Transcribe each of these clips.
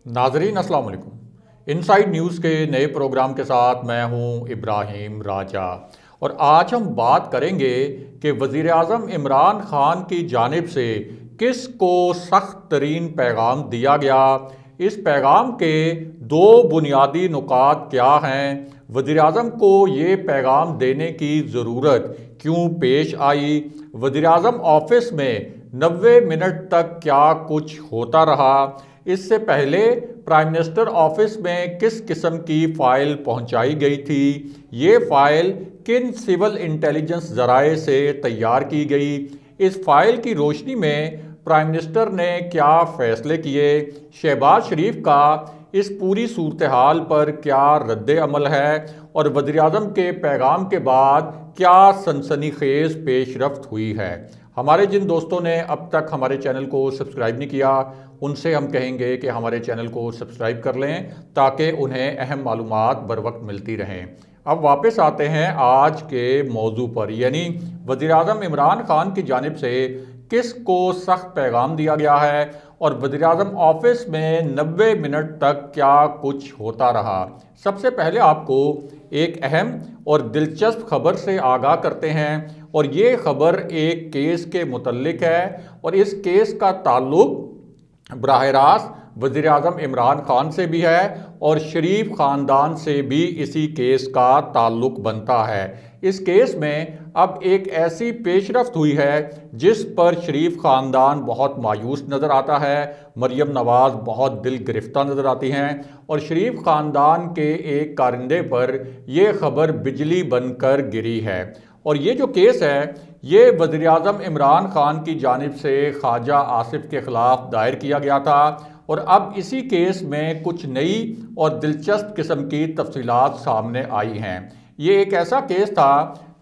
नाजरीन अस्सलाम वालेकुम। इनसाइड न्यूज़ के नए प्रोग्राम के साथ मैं हूं इब्राहिम राजा और आज हम बात करेंगे कि वज़ीर आज़म इमरान खान की जानिब से किस को सख्त तरीन पैगाम दिया गया। इस पैगाम के दो बुनियादी नुकात क्या हैं, वज़ीर आज़म को ये पैगाम देने की ज़रूरत क्यों पेश आई, वज़ीर आज़म ऑफिस में 90 मिनट तक क्या कुछ होता रहा, इससे पहले प्राइम मिनिस्टर ऑफिस में किस किस्म की फ़ाइल पहुंचाई गई थी, ये फ़ाइल किन सिविल इंटेलिजेंस ज़राए से तैयार की गई, इस फ़ाइल की रोशनी में प्राइम मिनिस्टर ने क्या फ़ैसले किए, शहबाज शरीफ का इस पूरी सूरत हाल पर क्या रद्द अमल है और वज़ीर आज़म के पैगाम के बाद क्या सनसनीखेज़ पेशरफ्त हुई है। हमारे जिन दोस्तों ने अब तक हमारे चैनल को सब्सक्राइब नहीं किया उनसे हम कहेंगे कि हमारे चैनल को सब्सक्राइब कर लें ताकि उन्हें अहम मालूमात बर वक्त मिलती रहें। अब वापस आते हैं आज के मौजू पर, यानी वज़ीर आज़म इमरान खान की जानिब से किस को सख्त पैगाम दिया गया है और वज़ीर आज़म ऑफिस में 90 मिनट तक क्या कुछ होता रहा। सबसे पहले आपको एक अहम और दिलचस्प खबर से आगाह करते हैं और ये खबर एक केस के मुतल्लिक है और इस केस का ताल्लुक बराह रास्त वज़ीर आज़म इमरान खान से भी है और शरीफ ख़ानदान से भी इसी केस का ताल्लुक बनता है। इस केस में अब एक ऐसी पेशरफ्त हुई है जिस पर शरीफ ख़ानदान बहुत मायूस नज़र आता है, मरियम नवाज़ बहुत दिल गिरफ्तार नज़र आती हैं और शरीफ ख़ानदान के एक कारिंदे पर यह खबर बिजली बनकर गिरी है। और ये जो केस है ये वज़ीर आज़म इमरान खान की जानिब से ख्वाजा आसिफ के ख़िलाफ़ दायर किया गया था और अब इसी केस में कुछ नई और दिलचस्प किस्म की तफसीलात सामने आई हैं। ये एक ऐसा केस था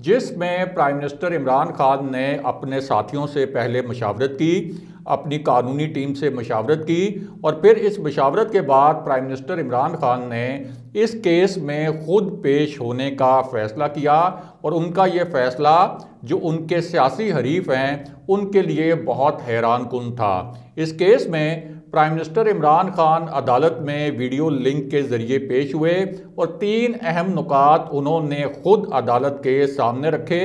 जिसमें प्राइम मिनिस्टर इमरान खान ने अपने साथियों से पहले मशावरत की, अपनी कानूनी टीम से मशावरत की और फिर इस मशावरत के बाद प्राइम मिनिस्टर इमरान खान ने इस केस में ख़ुद पेश होने का फ़ैसला किया और उनका ये फ़ैसला जो उनके सियासी हरीफ हैं उनके लिए बहुत हैरान कुन था। इस केस में प्राइम मिनिस्टर इमरान खान अदालत में वीडियो लिंक के ज़रिए पेश हुए और 3 अहम नुकात उन्होंने ख़ुद अदालत के सामने रखे।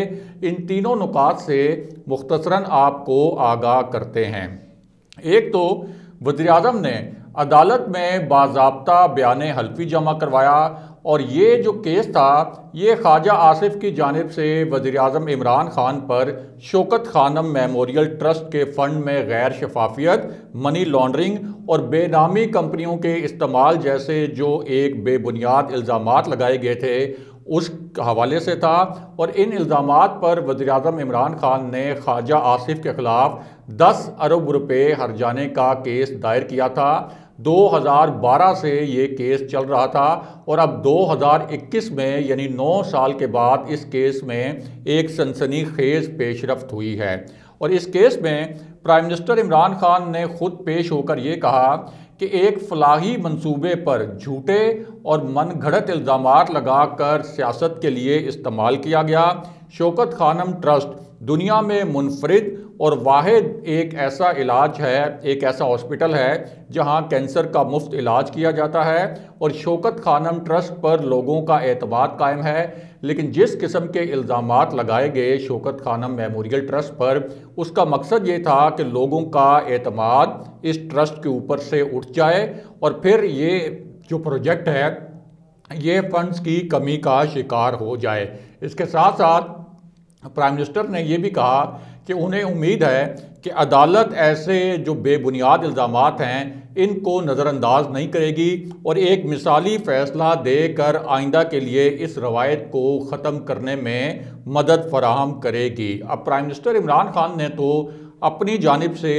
इन तीनों नुकात से मुख्तसरन आपको आगाह करते हैं। एक तो वज़ीर आज़म ने अदालत में बाज़ाब्ता बयान हल्फी जमा करवाया और ये जो केस था ये ख्वाजा आसिफ की जानिब से वज़ीर आज़म इमरान खान पर शौकत खानम मेमोरियल ट्रस्ट के फ़ंड में गैर शफाफियत, मनी लॉन्ड्रिंग और बेनामी कंपनियों के इस्तेमाल जैसे जो एक बेबुनियाद इल्ज़ामात लगाए गए थे उस हवाले से था और इन इल्ज़ामात पर वज़ीर आज़म इमरान खान ने ख्वाजा आसिफ के ख़िलाफ़ 10 अरब रुपए हर्जाने का केस दायर किया था। 2012 से ये केस चल रहा था और अब 2021 में यानी 9 साल के बाद इस केस में एक सनसनीखेज़ पेशरफ्त हुई है और इस केस में प्राइम मिनिस्टर इमरान खान ने ख़ुद पेश होकर ये कहा कि एक फलाही मंसूबे पर झूठे और मन घड़त इल्ज़ामात लगाकर सियासत के लिए इस्तेमाल किया गया। शौकत खानम ट्रस्ट दुनिया में मुनफरिद और वाहिद एक ऐसा इलाज है, एक ऐसा हॉस्पिटल है जहां कैंसर का मुफ्त इलाज किया जाता है और शौकत खानम ट्रस्ट पर लोगों का एतमाद कायम है। लेकिन जिस किस्म के इल्ज़ामात लगाए गए शौकत खानम मेमोरियल ट्रस्ट पर उसका मकसद ये था कि लोगों का एतमाद इस ट्रस्ट के ऊपर से उठ जाए और फिर ये जो प्रोजेक्ट है ये फंड्स की कमी का शिकार हो जाए। इसके साथ साथ प्राइम मिनिस्टर ने यह भी कहा कि उन्हें उम्मीद है कि अदालत ऐसे जो बेबुनियाद इल्ज़ामात हैं इनको नज़रअंदाज नहीं करेगी और एक मिसाली फ़ैसला देकर आइंदा के लिए इस रवायत को ख़त्म करने में मदद फराहम करेगी। अब प्राइम मिनिस्टर इमरान खान ने तो अपनी जानिब से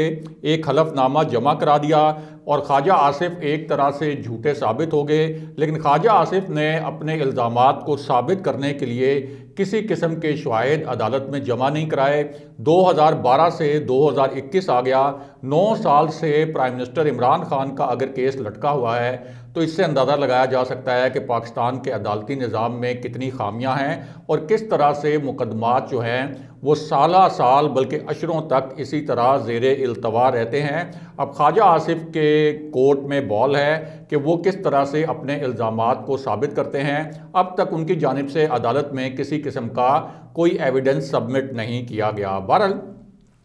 एक हलफनामा जमा करा दिया और ख्वाजा आसिफ एक तरह से झूठे साबित हो गए, लेकिन ख्वाजा आसिफ ने अपने इल्ज़ामात को साबित करने के लिए किसी किस्म के शवाहिद अदालत में जमा नहीं कराए। 2012 से 2021 आ गया, 9 साल से प्राइम मिनिस्टर इमरान खान का अगर केस लटका हुआ है तो इससे अंदाज़ा लगाया जा सकता है कि पाकिस्तान के अदालती निज़ाम में कितनी खामियां हैं और किस तरह से मुकदमात जो हैं वो साला साल बल्कि अशरों तक इसी तरह ज़ेरे इल्तवा रहते हैं। अब ख्वाजा आसिफ के कोर्ट में बॉल है कि वो किस तरह से अपने इल्ज़ामात को साबित करते हैं। अब तक उनकी जानिब से अदालत में किसी किस्म का कोई एविडेंस सबमिट नहीं किया गया। बहरहाल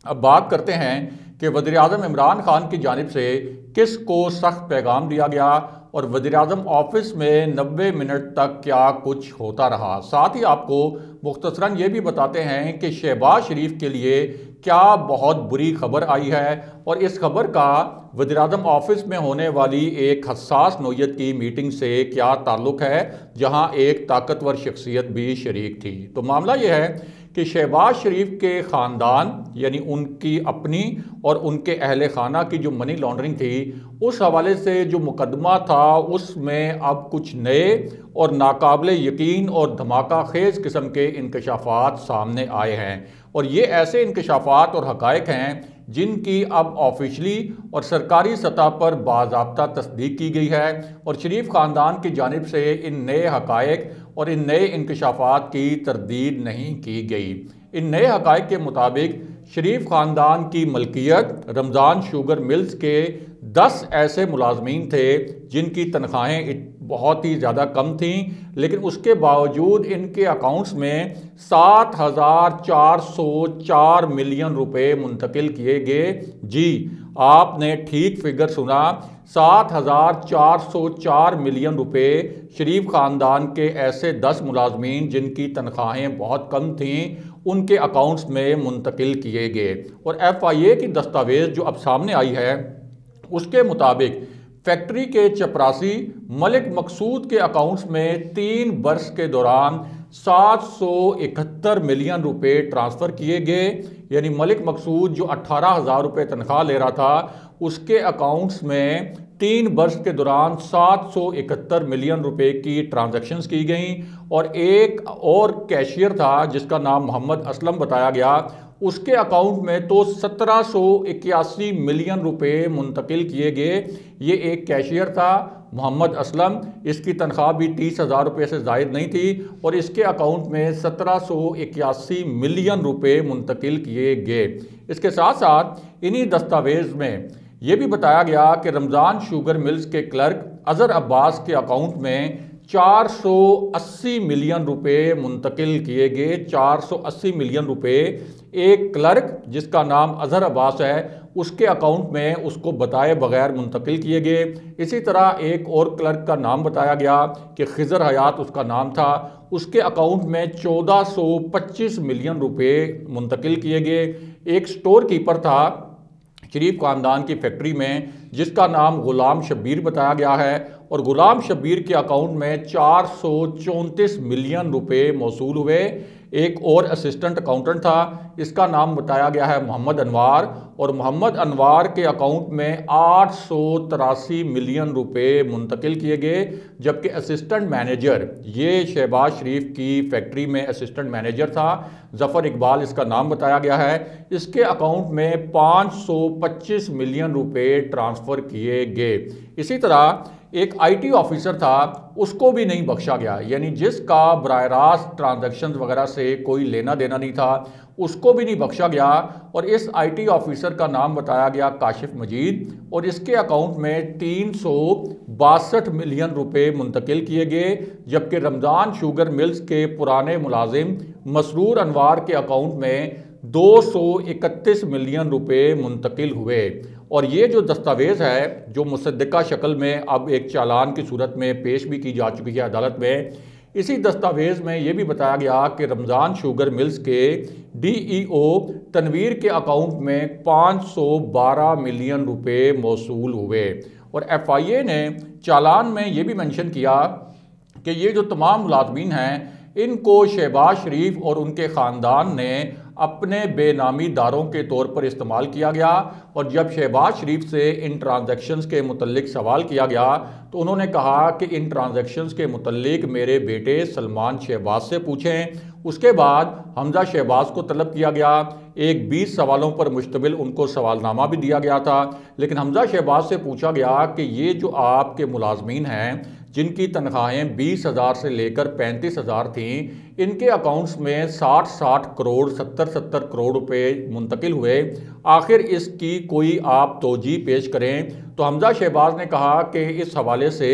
अब बात करते हैं कि वज़ीर-ए-आज़म इमरान खान की जानिब से किस को सख्त पैगाम दिया गया और वज़ीर-ए-आज़म ऑफिस में 90 मिनट तक क्या कुछ होता रहा। साथ ही आपको मुख्तसरन ये भी बताते हैं कि शहबाज शरीफ के लिए क्या बहुत बुरी खबर आई है और इस खबर का वज़ीर-ए-आज़म ऑफिस में होने वाली एक हसास नौयत की मीटिंग से क्या ताल्लुक़ है, जहां एक ताकतवर शख्सियत भी शरीक थी। तो मामला यह है कि शहबाज शरीफ के ख़ानदान यानी उनकी अपनी और उनके अहले खाना की जो मनी लॉन्ड्रिंग थी, उस हवाले से जो मुकदमा था उसमें अब कुछ नए और नाकाबिले यकीन और धमाका खेज़ किस्म के इंकशाफात सामने आए हैं। और ये ऐसे इंकशाफात और हक़ाइक़ हैं जिनकी अब ऑफिशली और सरकारी सतह पर बाज़ाब्ता तस्दीक की गई है और शरीफ ख़ानदान की जानिब से इन नए हक़ाइक़ और इन नए इंकशाफात की तरदीद नहीं की गई। इन नए हक़ाइक़ के मुताबिक शरीफ ख़ानदान की मलकियत रमज़ान शुगर मिल्स के 10 ऐसे मुलाजमीन थे जिनकी तनख्वाहें बहुत ही ज़्यादा कम थीं, लेकिन उसके बावजूद इनके अकाउंट्स में 7,404 मिलियन रुपए मुंतकिल किए गए। जी, आपने ठीक फिगर सुना, 7,404 मिलियन रुपए शरीफ ख़ानदान के ऐसे 10 मुलाजमीन जिनकी तनख्वाहें बहुत कम थीं उनके अकाउंट्स में मुंतकिल किए गए। और FIA की दस्तावेज़ जो अब सामने आई है उसके मुताबिक फैक्ट्री के चपरासी मलिक मकसूद के अकाउंट्स में 3 बरस के दौरान 771 मिलियन रुपए ट्रांसफ़र किए गए। यानी मलिक मकसूद जो 18,000 रुपये तनख्वाह ले रहा था उसके अकाउंट्स में 3 बरस के दौरान 771 मिलियन रुपए की ट्रांजैक्शंस की गई। और एक और कैशियर था जिसका नाम मोहम्मद असलम बताया गया, उसके अकाउंट में तो 1781 मिलियन रुपए मुंतकिल किए गए। ये एक कैशियर था मोहम्मद असलम, इसकी तनख्वाह भी 30,000 रुपये से ज़ायद नहीं थी और इसके अकाउंट में 1781 मिलियन रुपए मुंतकिल किए गए। इसके साथ साथ इन्हीं दस्तावेज़ में ये भी बताया गया कि रमज़ान शुगर मिल्स के क्लर्क अज़हर अब्बास के अकाउंट में 480 मिलियन रुपए मुंतकिल किए गए। 480 मिलियन रुपए एक क्लर्क जिसका नाम अज़हर अब्बास है उसके अकाउंट में उसको बताए बगैर मुंतकिल किए गए। इसी तरह एक और क्लर्क का नाम बताया गया कि खिज़र हयात उसका नाम था, उसके अकाउंट में 1425 मिलियन रुपए मुंतकिल किए गए। एक स्टोर कीपर था शरीफ ख़ानदान की फैक्ट्री में जिसका नाम ग़ुलाम शब्बीर बताया गया है और ग़ुलाम शब्बीर के अकाउंट में 434 मिलियन रुपए मौसूल हुए। एक और असिस्टेंट अकाउंटेंट था, इसका नाम बताया गया है मोहम्मद अनवार और मोहम्मद अनवार के अकाउंट में 883 मिलियन रुपए मुंतकिल किए गए। जबकि असिस्टेंट मैनेजर, ये शहबाज शरीफ की फैक्ट्री में असिस्टेंट मैनेजर था, ज़फ़र इकबाल इसका नाम बताया गया है, इसके अकाउंट में 525 मिलियन रुपए ट्रांसफ़र किए गए। इसी तरह एक IT ऑफिसर था, उसको भी नहीं बख्शा गया, यानी जिसका बराह रास्त ट्रांजैक्शंस वगैरह से कोई लेना देना नहीं था उसको भी नहीं बख्शा गया। और इस IT ऑफिसर का नाम बताया गया काशिफ मजीद और इसके अकाउंट में 362 मिलियन रुपए मुंतकिल किए गए। जबकि रमज़ान शुगर मिल्स के पुराने मुलाजिम मसरूर अनवार के अकाउंट में 231 मिलियन रुपए मुंतकिल हुए। और ये जो दस्तावेज़ है जो मुसद्दका शक्ल में अब एक चालान की सूरत में पेश भी की जा चुकी है अदालत में, इसी दस्तावेज़ में ये भी बताया गया कि रमज़ान शुगर मिल्स के DEO तनवीर के अकाउंट में 512 मिलियन रुपए मौसूल हुए। और FIA ने चालान में ये भी मेंशन किया कि ये जो तमाम मुलाजमीन हैं इनको शहबाज शरीफ और उनके ख़ानदान ने अपने बेनामी दारों के तौर पर इस्तेमाल किया गया। और जब शहबाज शरीफ से इन ट्रांजैक्शंस के मुतल्लिक सवाल किया गया तो उन्होंने कहा कि इन ट्रांजैक्शंस के मुतल्लिक मेरे बेटे सलमान शहबाज से पूछें। उसके बाद हमजा शहबाज को तलब किया गया, एक 20 सवालों पर मुश्तमिल उनको सवालनामा भी दिया गया था। लेकिन हमजा शहबाज से पूछा गया कि ये जो आपके मुलाजमीन हैं जिनकी तनख्वाहें 20,000 से लेकर 35,000 थीं, इनके अकाउंट्स में 60-60 करोड़ 70-70 करोड़ रुपए मुंतकिल हुए। आखिर इसकी कोई आप तोजी पेश करें। तो हमजा शहबाज ने कहा कि इस हवाले से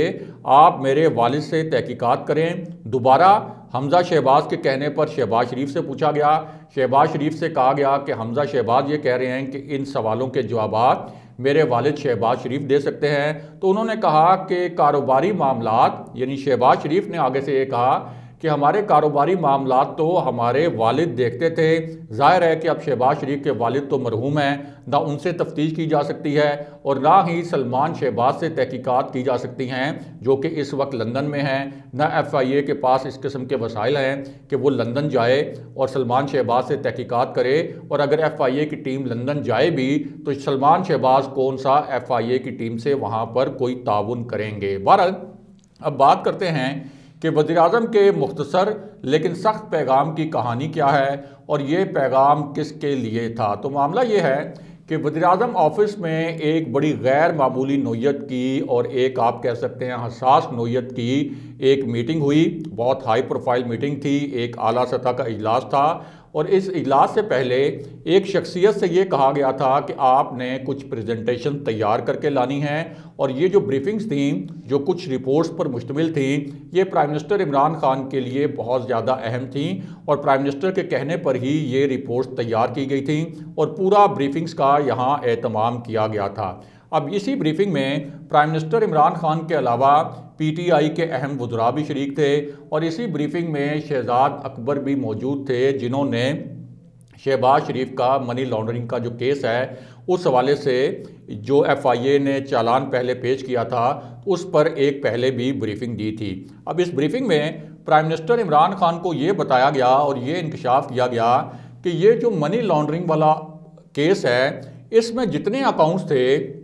आप मेरे वालिद से तहकीकात करें। दोबारा हमजा शहबाज के कहने पर शहबाज शरीफ से पूछा गया। शहबाज शरीफ से कहा गया कि हमजा शहबाज ये कह रहे हैं कि इन सवालों के जवाब मेरे वालिद शहबाज शरीफ दे सकते हैं। तो उन्होंने कहा कि कारोबारी मामलात, यानी शहबाज शरीफ ने आगे से ये कहा कि हमारे कारोबारी मामलात तो हमारे वालिद देखते थे। जाहिर है कि अब शहबाज शरीफ के वालिद तो मरहूम हैं, ना उनसे तफ्तीश की जा सकती है और ना ही सलमान शहबाज से तहकीकात की जा सकती हैं, जो कि इस वक्त लंदन में हैं। ना FIA के पास इस किस्म के वसाइल हैं कि वो लंदन जाए और सलमान शहबाज से तहकीकात करे। और अगर FIA की टीम लंदन जाए भी तो सलमान शहबाज कौन सा FIA की टीम से वहाँ पर कोई ताउन करेंगे। बहरहाल अब बात करते हैं कि वज़ीर-ए-आज़म के मुख्तसर लेकिन सख्त पैगाम की कहानी क्या है और ये पैगाम किसके लिए था। तो मामला ये है कि वज़ीर-ए-आज़म ऑफिस में एक बड़ी गैर मामूली नोयत की और एक आप कह सकते हैं हसास नोयत की एक मीटिंग हुई। बहुत हाई प्रोफाइल मीटिंग थी, एक आला सतह का इजलास था और इस इजलास से पहले एक शख्सियत से ये कहा गया था कि आपने कुछ प्रेजेंटेशन तैयार करके लानी है और ये जो ब्रीफिंग्स थी, जो कुछ रिपोर्ट्स पर मुश्तमिल थी, ये प्राइम मिनिस्टर इमरान खान के लिए बहुत ज़्यादा अहम थी और प्राइम मिनिस्टर के कहने पर ही ये रिपोर्ट्स तैयार की गई थी और पूरा ब्रीफिंग्स का यहाँ एहतमाम किया गया था। अब इसी ब्रीफिंग में प्राइम मिनिस्टर इमरान खान के अलावा PTI के अहम वज़रा भी शरीक थे और इसी ब्रीफिंग में शहजाद अकबर भी मौजूद थे, जिन्होंने शहबाज शरीफ का मनी लॉन्ड्रिंग का जो केस है उस हवाले से जो FIA ने चालान पहले पेश किया था उस पर एक पहले भी ब्रीफिंग दी थी। अब इस ब्रीफिंग में प्राइम मिनिस्टर इमरान खान को ये बताया गया और ये इंकशाफ किया गया कि ये जो मनी लॉन्ड्रिंग वाला केस है, इसमें जितने अकाउंट्स थे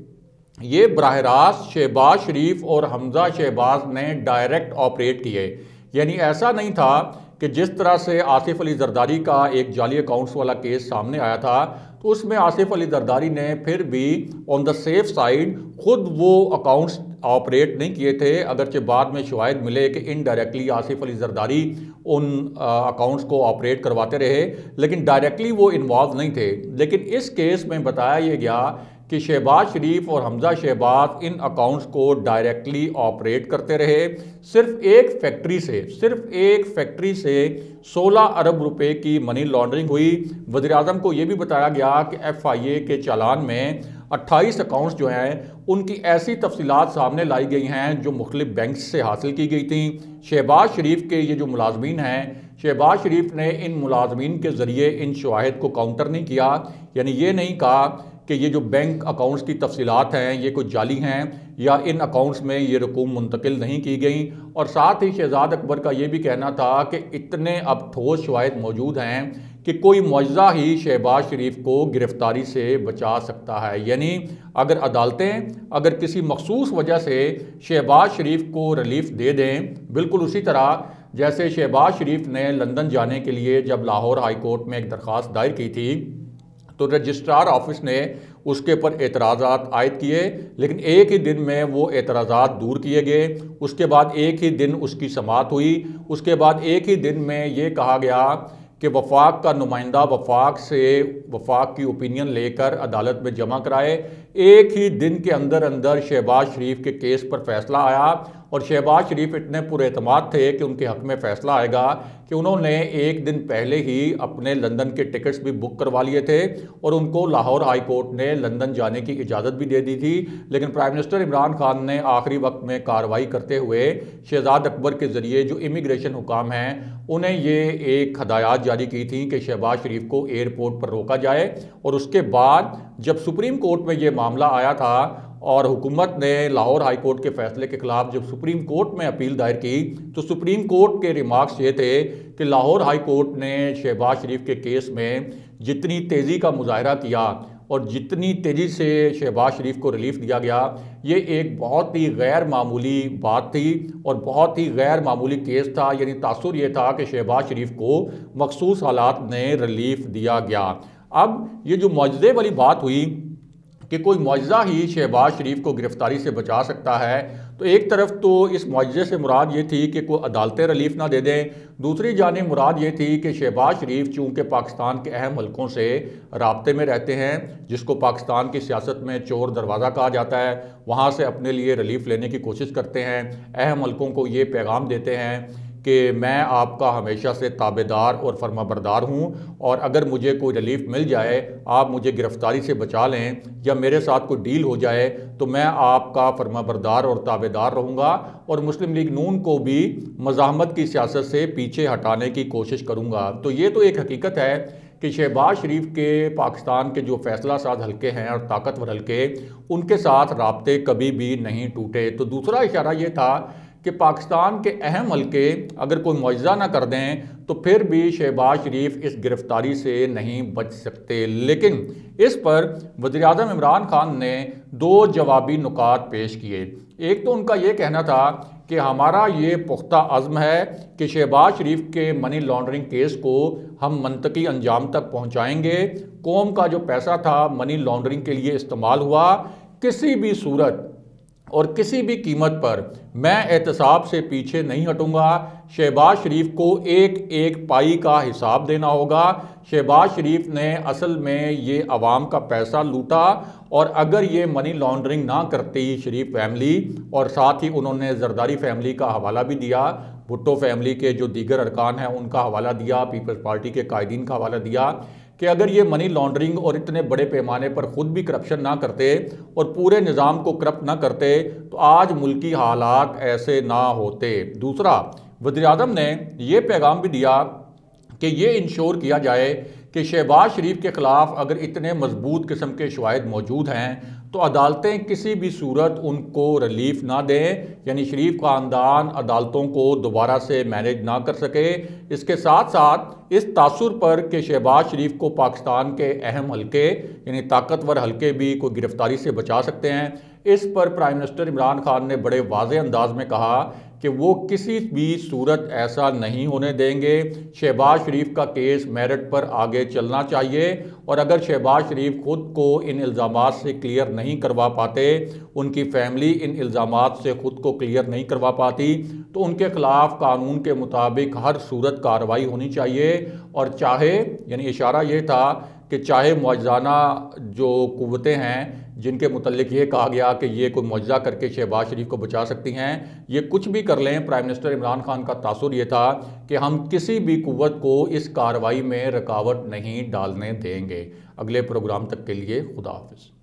ये बराह रास्त शहबाज शरीफ और हमजा शहबाज ने डायरेक्ट ऑपरेट किए। यानी ऐसा नहीं था कि जिस तरह से आसिफ अली जरदारी का एक जाली अकाउंट्स वाला केस सामने आया था तो उसमें आसिफ अली जरदारी ने फिर भी ऑन द सेफ साइड खुद वो अकाउंट्स ऑपरेट नहीं किए थे, अगरचे बाद में शवाहिद मिले कि इनडायरेक्टली आसिफ अली जरदारी उन अकाउंट्स को ऑपरेट करवाते रहे, लेकिन डायरेक्टली वो इन्वॉल्व नहीं थे। लेकिन इस केस में बताया ये गया कि शहबाज शरीफ और हमजा शहबाज इन अकाउंट्स को डायरेक्टली ऑपरेट करते रहे। सिर्फ एक फैक्ट्री से 16 अरब रुपए की मनी लॉन्ड्रिंग हुई। वज़ीर-ए-आज़म को ये भी बताया गया कि FIA के चालान में 28 अकाउंट्स जो हैं उनकी ऐसी तफसीलात सामने लाई गई हैं जो मुख्तलिफ बैंक से हासिल की गई थी। शहबाज शरीफ के ये जो मुलाजमीन हैं, शहबाज शरीफ ने इन मुलाजमीन के ज़रिए इन शवाहिद को काउंटर नहीं किया, यानी ये नहीं कहा कि ये जो बैंक अकाउंट्स की तफसीलात हैं ये कुछ जाली हैं या इन अकाउंट्स में ये रकूम मुंतकिल नहीं की गई। और साथ ही शहजाद अकबर का ये भी कहना था कि इतने अब ठोस शवाहिद मौजूद हैं कि कोई मुआवजा ही शहबाज शरीफ को गिरफ्तारी से बचा सकता है। यानी अगर अदालतें अगर किसी मखसूस वजह से शहबाज शरीफ को रिलीफ दे दें, बिल्कुल उसी तरह जैसे शहबाज शरीफ ने लंदन जाने के लिए जब लाहौर हाई कोर्ट में एक दरख्वास्त दायर की थी तो रजिस्ट्रार ऑफिस ने उसके ऊपर एतराज़ात आयद किए, लेकिन एक ही दिन में वो एतराज़ात दूर किए गए। उसके बाद एक ही दिन उसकी समाअत हुई। उसके बाद एक ही दिन में ये कहा गया कि वफाक का नुमाइंदा वफाक से वफाक की ओपिनियन लेकर अदालत में जमा कराए। एक ही दिन के अंदर अंदर शहबाज शरीफ के केस पर फैसला आया और शहबाज शरीफ इतने पुरएतमाद थे कि उनके हक़ में फ़ैसला आएगा कि उन्होंने एक दिन पहले ही अपने लंदन के टिकट्स भी बुक करवा लिए थे और उनको लाहौर हाई कोर्ट ने लंदन जाने की इजाज़त भी दे दी थी। लेकिन प्राइम मिनिस्टर इमरान खान ने आखिरी वक्त में कार्रवाई करते हुए शहजाद अकबर के ज़रिए जो इमिग्रेशन हुकाम हैं उन्हें ये एक हदायत जारी की थी कि शहबाज शरीफ को एयरपोर्ट पर रोका जाए। और उसके बाद जब सुप्रीम कोर्ट में ये मामला आया था और हुकूमत ने लाहौर हाई कोर्ट के फैसले के खिलाफ जब सुप्रीम कोर्ट में अपील दायर की तो सुप्रीम कोर्ट के रिमार्क्स ये थे कि लाहौर हाई कोर्ट ने शहबाज शरीफ के केस में जितनी तेज़ी का मुजाहरा किया और जितनी तेज़ी से शहबाज शरीफ को रिलीफ दिया गया, ये एक बहुत ही गैर मामूली बात थी और बहुत ही गैर मामूली केस था। यानी तासुर ये था कि शहबाज शरीफ को मखसूस हालात में रिलीफ दिया गया। अब ये जो मुआवजे वाली बात हुई कि कोई मुआवजा ही शहबाज शरीफ को गिरफ्तारी से बचा सकता है। तो एक तरफ तो इस मुआवजे से मुराद ये थी कि कोई अदालतें रिलीफ ना दे दें, दूसरी जानिब मुराद ये थी कि शहबाज शरीफ चूँकि पाकिस्तान के अहम हलकों से राब्ते में रहते हैं, जिसको पाकिस्तान की सियासत में चोर दरवाज़ा कहा जाता है, वहाँ से अपने लिए रिलीफ लेने की कोशिश करते हैं, अहम हलकों को ये पैगाम देते हैं कि मैं आपका हमेशा से ताबेदार और फर्माबरदार हूँ, और अगर मुझे कोई रिलीफ मिल जाए, आप मुझे गिरफ्तारी से बचा लें या मेरे साथ कोई डील हो जाए, तो मैं आपका फर्माबरदार और ताबेदार रहूँगा और मुस्लिम लीग नून को भी मज़ाहमत की सियासत से पीछे हटाने की कोशिश करूँगा। तो ये तो एक हकीकत है कि शहबाज शरीफ के पाकिस्तान के जो फैसला साज हल्के हैं और ताकतवर हल्के, उनके साथ राब्ते कभी भी नहीं टूटे। तो दूसरा इशारा ये था कि पाकिस्तान के अहम हल्के अगर कोई मुआवजा ना कर दें तो फिर भी शहबाज शरीफ इस गिरफ्तारी से नहीं बच सकते। लेकिन इस पर वज़ीर-ए-आज़म इमरान खान ने दो जवाबी नुकात पेश किए। एक तो उनका ये कहना था कि हमारा ये पुख्ता अज़्म है कि शहबाज शरीफ के मनी लॉन्ड्रिंग केस को हम मंतकी अंजाम तक पहुँचाएँगे। कौम का जो पैसा था मनी लॉन्ड्रिंग के लिए इस्तेमाल हुआ, किसी भी सूरत और किसी भी कीमत पर मैं एहतसाब से पीछे नहीं हटूंगा। शहबाज शरीफ को एक एक पाई का हिसाब देना होगा। शहबाज शरीफ ने असल में ये अवाम का पैसा लूटा, और अगर ये मनी लॉन्ड्रिंग ना करती शरीफ फैमिली, और साथ ही उन्होंने जरदारी फैमिली का हवाला भी दिया, भुट्टो फैमिली के जो दीगर अरकान हैं उनका हवाला दिया, पीपल्स पार्टी के कायदीन का हवाला दिया, कि अगर ये मनी लॉन्ड्रिंग और इतने बड़े पैमाने पर ख़ुद भी करप्शन ना करते और पूरे निज़ाम को करप्ट ना करते तो आज मुल्की हालात ऐसे ना होते। दूसरा, वज़ीर-ए-आज़म ने ये पैगाम भी दिया कि ये इंश्योर किया जाए कि शहबाज शरीफ के ख़िलाफ़ अगर इतने मजबूत किस्म के शवाहिद मौजूद हैं तो अदालतें किसी भी सूरत उनको रिलीफ ना दें, यानी शरीफ ख़ानदान अदालतों को दोबारा से मैनेज ना कर सके। इसके साथ साथ इस तासुर पर कि शहबाज शरीफ को पाकिस्तान के अहम हल्के यानी ताकतवर हल्के भी कोई गिरफ्तारी से बचा सकते हैं, इस पर प्राइम मिनिस्टर इमरान खान ने बड़े वाज़ेह अंदाज में कहा कि वो किसी भी सूरत ऐसा नहीं होने देंगे। शहबाज शरीफ का केस मेरिट पर आगे चलना चाहिए, और अगर शहबाज शरीफ खुद को इन इल्ज़ामात से क्लियर नहीं करवा पाते, उनकी फैमिली इन इल्ज़ामात से खुद को क्लियर नहीं करवा पाती, तो उनके ख़िलाफ़ कानून के मुताबिक हर सूरत कार्रवाई होनी चाहिए। और चाहे, यानी इशारा ये था कि चाहे मुआवजाना जो कुव्वतें हैं जिनके मुतल्लिक ये कहा गया कि ये कोई मुआवजा करके शहबाज शरीफ को बचा सकती हैं, ये कुछ भी कर लें, प्राइम मिनिस्टर इमरान खान का तासुर ये था कि हम किसी भी कुव्वत को इस कार्रवाई में रुकावट नहीं डालने देंगे। अगले प्रोग्राम तक के लिए खुदा हाफिज़।